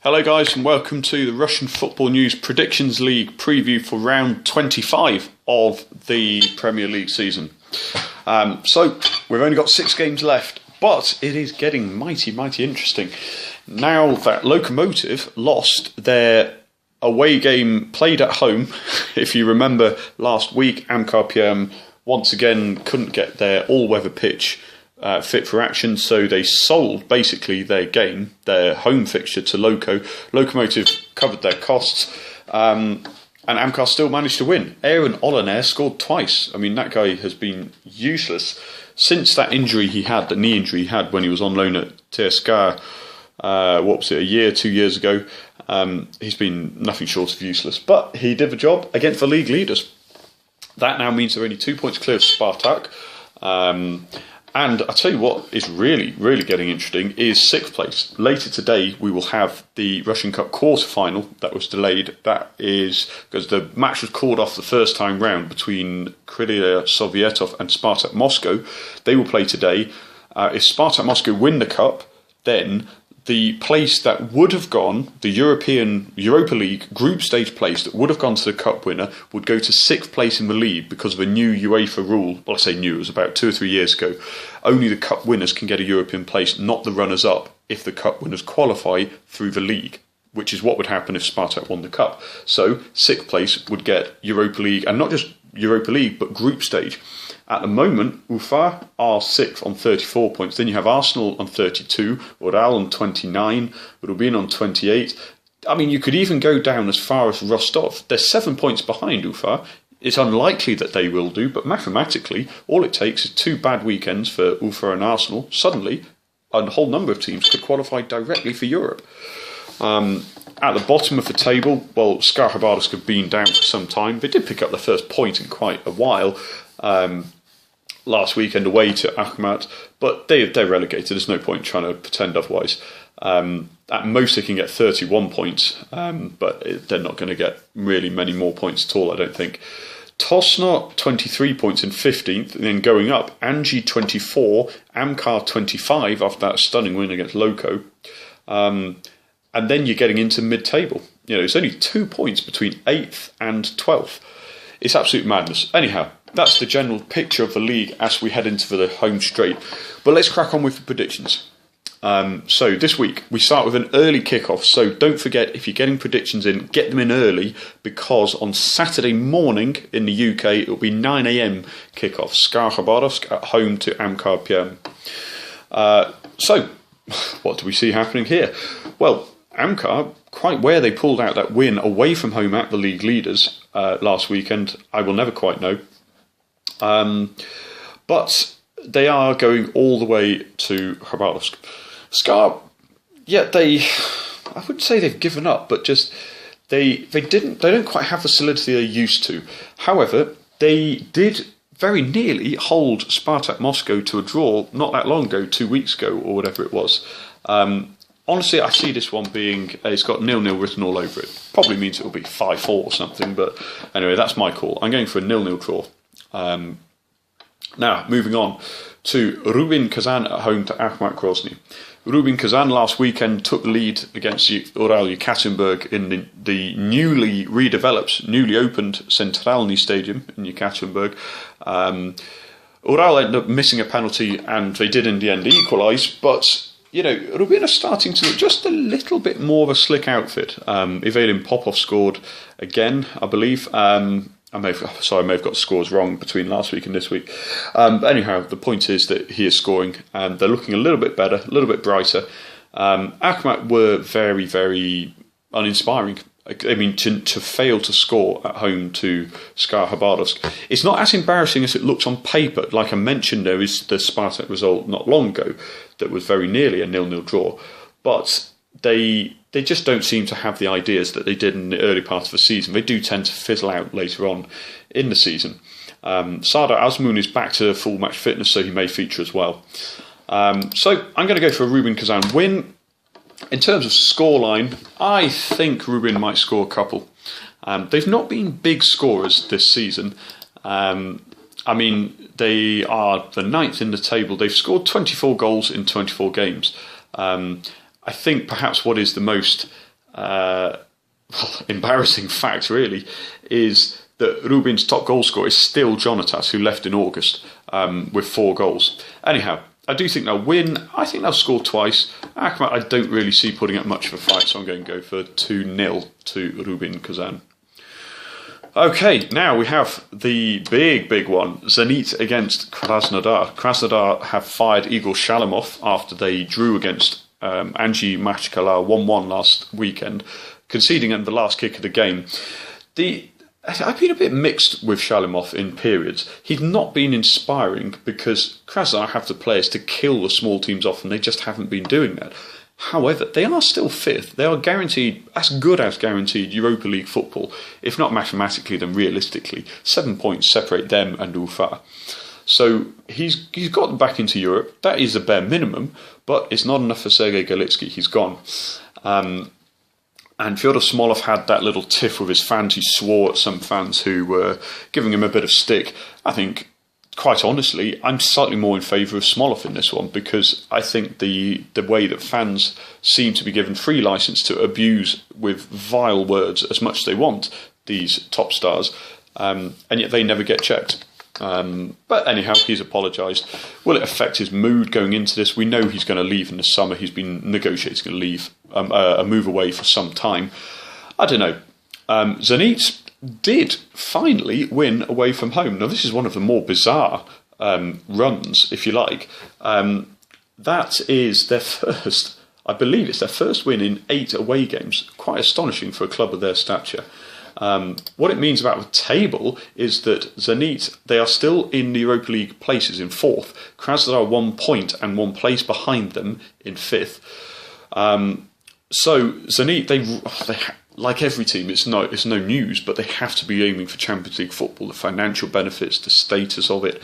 Hello guys and welcome to the Russian Football News Predictions League preview for round 25 of the Premier League season. So we've only got 6 games left, but it is getting mighty interesting. Now that Lokomotiv lost their away game played at home, if you remember last week, Amkar Perm once again couldn't get their all-weather pitch fit for action, so they sold basically their game, their home fixture, to Lokomotiv covered their costs, and Amkar still managed to win. Aaron Olaner scored twice. I mean, that guy has been useless since that injury he had, the knee injury he had when he was on loan at TSK, a year, 2 years ago. He's been nothing short of useless, but he did the job against the league leaders. That now means they're only 2 points clear of Spartak. And I tell you what is really getting interesting is 6th place. Later today we will have the Russian Cup quarter-final that was delayed. That is because the match was called off the first time round between Krylia Sovietov and Spartak Moscow. They will play today. If Spartak Moscow win the cup, then the place that would have gone, the Europa League group stage place that would have gone to the cup winner, would go to 6th place in the league because of a new UEFA rule. Well, I say new, it was about 2 or 3 years ago. Only the cup winners can get a European place, not the runners-up, if the cup winners qualify through the league, which is what would happen if Spartak won the cup. So 6th place would get Europa League, and not just Europa League, but group stage. At the moment, Ufa are 6th on 34 points. Then you have Arsenal on 32, Ural on 29, Rubin on 28. I mean, you could even go down as far as Rostov. They're 7 points behind Ufa. It's unlikely that they will do, but mathematically, all it takes is 2 bad weekends for Ufa and Arsenal. Suddenly, a whole number of teams could qualify directly for Europe. At the bottom of the table, well, SKA Khabarovsk have been down for some time. They did pick up their first point in quite a while last weekend away to Akhmat, but they're relegated. There's no point trying to pretend otherwise. At most they can get 31 points, but they're not going to get really many more points at all, I don't think. Tosno 23 points in 15th, and then going up, Angie 24, Amkar 25 after that stunning win against Loko. And then you're getting into mid-table. You know, it's only 2 points between 8th and 12th. It's absolute madness. Anyhow, that's the general picture of the league as we head into the home straight. But let's crack on with the predictions. So this week, we start with an early kickoff. So don't forget, if you're getting predictions in, get them in early, because on Saturday morning in the UK, it'll be 9 a.m. kickoff. SKA Khabarovsk at home to Amkar Perm. So, what do we see happening here? Well, Amkar, quite where they pulled out that win away from home at the league leaders last weekend, I will never quite know. But they are going all the way to Khabarovsk. SKA, I wouldn't say they've given up, but just they don't quite have the solidity they used to. However, they did very nearly hold Spartak Moscow to a draw not that long ago, 2 weeks ago or whatever it was. Honestly, I see this one being, it's got 0-0 written all over it. Probably means it will be 5-4 or something, but anyway, that's my call. I'm going for a 0-0 draw. Now, moving on to Rubin Kazan at home to Akhmat Grozny. Rubin Kazan last weekend took the lead against Ural Yekaterinburg in the newly redeveloped, newly opened Centralny Stadium in Yekaterinburg. Ural ended up missing a penalty, and they did in the end equalise, but you know, Rubin are starting to look just a little bit more of a slick outfit. Evelyn Popov scored again, I believe. I may have got the scores wrong between last week and this week. But anyhow, the point is that he is scoring, and they're looking a little bit better, a little bit brighter. Akhmat were very uninspiring. I mean, to fail to score at home to SKA Khabarovsk, it's not as embarrassing as it looks on paper. Like I mentioned, there is the Spartak result not long ago that was very nearly a 0-0 draw. But they just don't seem to have the ideas that they did in the early part of the season. They do tend to fizzle out later on in the season. Sardar Azmoun is back to full match fitness, so he may feature as well. So I'm going to go for a Rubin Kazan win. In terms of scoreline, I think Rubin might score a couple. They've not been big scorers this season. I mean, they are the 9th in the table. They've scored 24 goals in 24 games. I think perhaps what is the most embarrassing fact, really, is that Rubin's top goal scorer is still Jonatas, who left in August with 4 goals. Anyhow, I do think they'll win. I think they'll score twice. Akhmat, I don't really see putting up much of a fight, so I'm going to go for 2-0 to Rubin Kazan. Okay, now we have the big one. Zenit against Krasnodar. Krasnodar have fired Igor Shalimov after they drew against Anzhi Machkala 1-1 last weekend, conceding at the last kick of the game. I've been a bit mixed with Shalimov in periods. He's not been inspiring because Krasnodar have the players to kill the small teams off, and they just haven't been doing that. However, they are still 5th. They are guaranteed, as good as guaranteed, Europa League football. If not mathematically, then realistically. 7 points separate them and Ufa. So he's got them back into Europe. That is the bare minimum, but it's not enough for Sergei Galitsky. He's gone. And Fyodor Smolov had that little tiff with his fans. He swore at some fans who were giving him a bit of stick. I think, quite honestly, I'm slightly more in favour of Smolov in this one, because I think the way that fans seem to be given free licence to abuse with vile words as much as they want these top stars, and yet they never get checked. But anyhow, he's apologised. Will it affect his mood going into this? We know he's going to leave in the summer. He's been negotiating a leave, a move away for some time. I don't know. Zenit did finally win away from home. Now, this is one of the more bizarre runs, if you like. That is their first, I believe it's their first win in 8 away games. Quite astonishing for a club of their stature. What it means about the table is that Zenit, they are still in the Europa League places in 4th. Krasnodar 1 point and 1 place behind them in 5th. So Zenit, they like every team, it's no news, but they have to be aiming for Champions League football, the financial benefits, the status of it.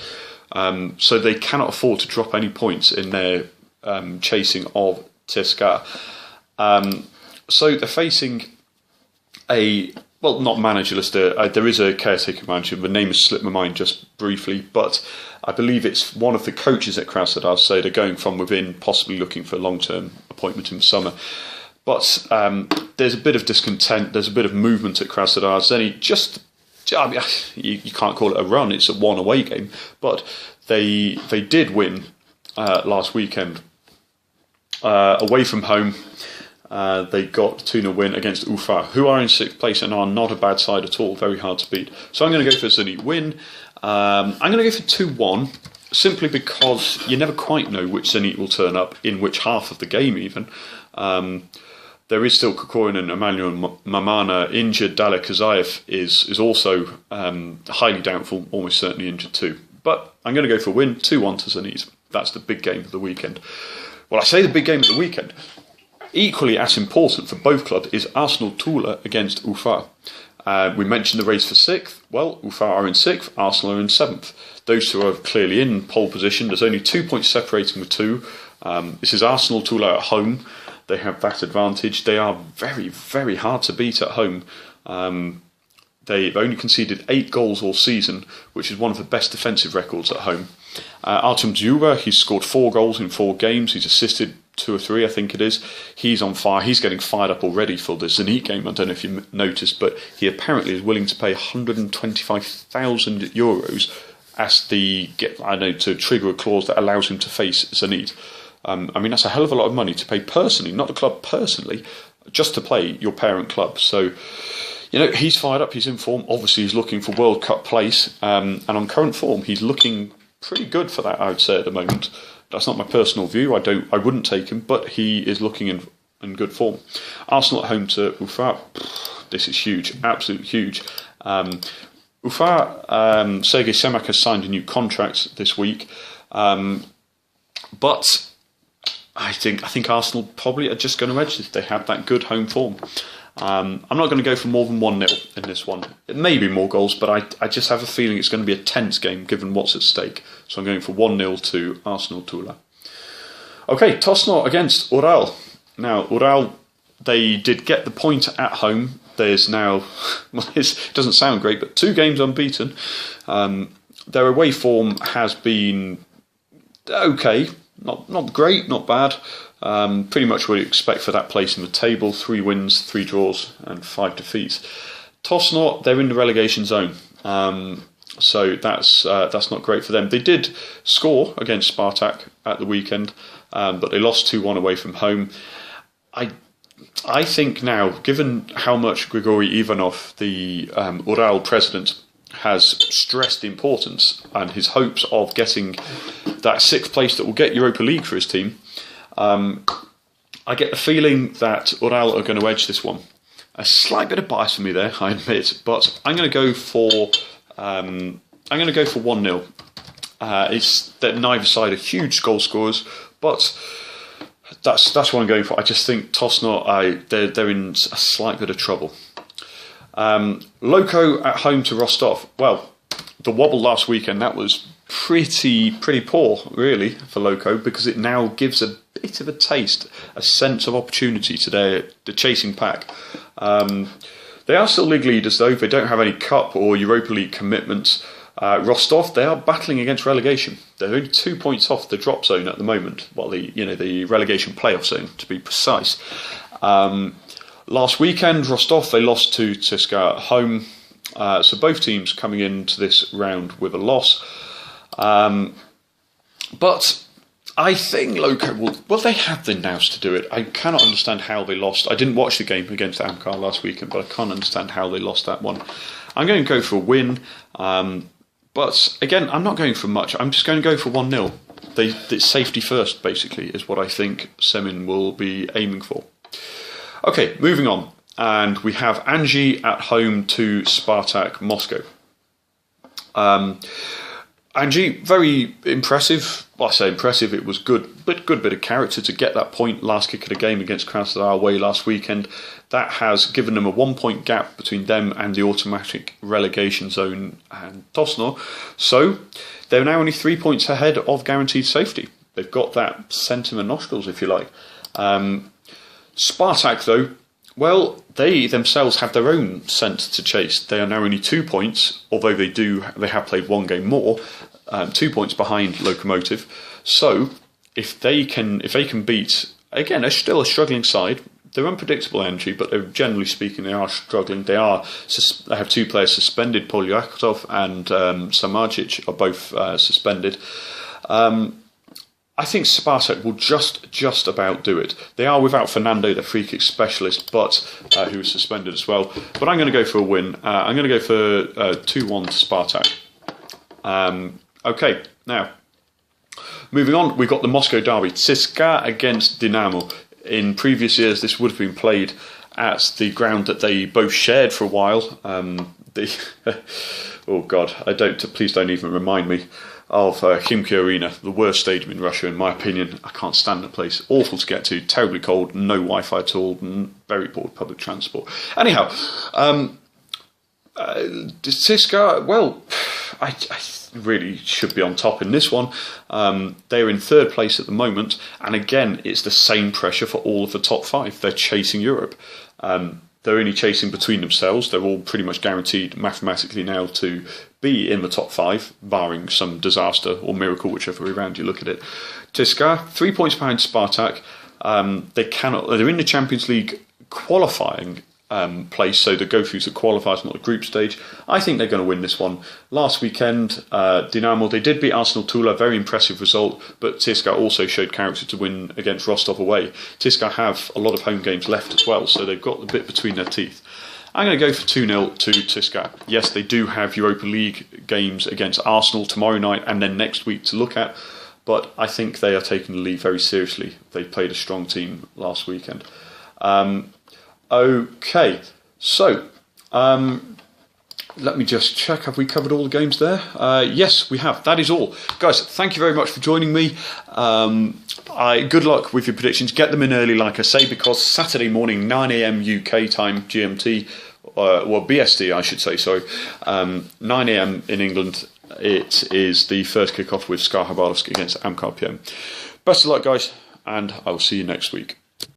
So they cannot afford to drop any points in their chasing of CSKA. So they're facing not managerless. There is a caretaker manager. The name has slipped my mind just briefly, but I believe it's one of the coaches at Krasnodar. So they're going from within, possibly looking for a long-term appointment in the summer. But there's a bit of discontent. There's a bit of movement at Krasnodar. You can't call it a run. It's a 1 away game, but they did win last weekend away from home. They got a 2-0 win against Ufa, who are in 6th place and are not a bad side at all, very hard to beat. So I'm going to go for a Zenit win. I'm going to go for 2-1, simply because you never quite know which Zenit will turn up, in which half of the game even. There is still Kokorin and Emmanuel Mamana injured. Daler Kazayev is also highly doubtful, almost certainly injured too. But I'm going to go for a win, 2-1 to Zenit. That's the big game of the weekend. Well, I say the big game of the weekend. Equally as important for both clubs is Arsenal Tula against Ufa. We mentioned the race for 6th. Well, Ufa are in 6th, Arsenal are in 7th. Those two are clearly in pole position. There's only 2 points separating the two. This is Arsenal Tula at home. They have that advantage. They are very, very hard to beat at home. They've only conceded 8 goals all season, which is one of the best defensive records at home. Artem Dzyuba, he's scored 4 goals in 4 games. He's assisted 2 or 3, I think it is. He's on fire. He's getting fired up already for the Zenit game. I don't know if you noticed, but he apparently is willing to pay €125,000 as to trigger a clause that allows him to face Zenit. I mean, that's a hell of a lot of money to pay personally, not the club personally, just to play your parent club. So, he's fired up, he's in form. Obviously, he's looking for World Cup place. And on current form, he's looking pretty good for that, I would say, at the moment. That's not my personal view. I wouldn't take him, but he is looking in good form. Arsenal at home to Ufa. This is huge, absolutely huge. Ufa, Sergei Semak has signed a new contract this week. But I think Arsenal probably are just going to edge this. They have that good home form. I'm not going to go for more than 1-0 in this one. It may be more goals, but I just have a feeling it's going to be a tense game given what's at stake. So I'm going for 1-0 to Arsenal Tula. Okay, Tosno against Ural. Now, Ural, they did get the point at home. There's now, it doesn't sound great, but 2 games unbeaten. Their away form has been okay. Not great, not bad. Pretty much what you expect for that place in the table: 3 wins, 3 draws, and 5 defeats. Tosnov, they're in the relegation zone, so that's not great for them. They did score against Spartak at the weekend, but they lost 2-1 away from home. I think now, given how much Grigory Ivanov, the Ural president, has stressed the importance and his hopes of getting that 6th place that will get Europa League for his team, I get the feeling that Ural are going to edge this one. A slight bit of bias for me there, I admit, but I'm going to go for 1-0. It's that neither side are huge goal scorers, but that's what I'm going for. I just think Tosnov, they're in a slight bit of trouble. Loko at home to Rostov. Well, the wobble last weekend, that was pretty poor, really, for Loko, because it now gives a bit of a taste, a sense of opportunity to the chasing pack. They are still league leaders, though. They don't have any cup or Europa League commitments. Rostov, they are battling against relegation. They're only 2 points off the drop zone at the moment. Well, the relegation playoff zone, to be precise. Last weekend, Rostov, they lost to CSKA at home. So both teams coming into this round with a loss. But I think Loko they had the nous to do it. I cannot understand how they lost. I didn't watch the game against Amkar last weekend, but I can't understand how they lost that one. I'm going to go for a win. But again, I'm not going for much. I'm just going to go for 1-0. It's safety first, basically, is what I think Semin will be aiming for. Okay, moving on. And we have Anzhi at home to Spartak Moscow. Anzhi, very impressive. Well, I say impressive, it was good bit of character to get that point last kick of the game against Krasnodar away last weekend. That has given them a 1-point gap between them and the automatic relegation zone and Tosnov. So they're now only 3 points ahead of guaranteed safety. They've got that scent in the nostrils, if you like. Spartak, though, well, they themselves have their own scent to chase. They are now only 2 points, although they have played 1 game more, 2 points behind Lokomotiv. So if they can beat, again, still a struggling side. They're unpredictable entry, but generally speaking, they are struggling. They have 2 players suspended. Polyakov and Samardzic are both suspended. I think Spartak will just about do it. They are without Fernando, the free kick specialist, but who is suspended as well. But I'm going to go for a win. I'm going to go for 2-1 to Spartak. Okay, now moving on, we've got the Moscow derby, CSKA against Dinamo. In previous years, this would have been played at the ground that they both shared for a while. Oh God, please don't even remind me of Khimki Arena, the worst stadium in Russia, in my opinion. I can't stand the place. Awful to get to, terribly cold, no Wi-Fi at all, very poor public transport. Anyhow, CSKA, well, I really should be on top in this one. They're in 3rd place at the moment, and again, it's the same pressure for all of the top 5. They're chasing Europe. They're only chasing between themselves. They're all pretty much guaranteed mathematically now to be in the top 5, barring some disaster or miracle, whichever way around you look at it. CSKA, 3 points behind Spartak. They're in the Champions League qualifying place, so they go through to qualifiers, not the group stage. I think they're going to win this one. Last weekend, Dinamo, they did beat Arsenal Tula, very impressive result, but CSKA also showed character to win against Rostov away. CSKA have a lot of home games left as well, so they've got a bit between their teeth. I'm going to go for 2-0 to CSKA. Yes, they do have Europa League games against Arsenal tomorrow night and then next week to look at, but I think they are taking the league very seriously. They played a strong team last weekend. Okay, so let me just check. Have we covered all the games there? Yes, we have. That is all. Guys, thank you very much for joining me. Good luck with your predictions. Get them in early, like I say, because Saturday morning, 9 a.m. UK time, GMT, BST, I should say, sorry, 9 a.m. in England, it is the first kick-off with SKA Khabarovsk against Amkar PM. Best of luck, guys, and I will see you next week.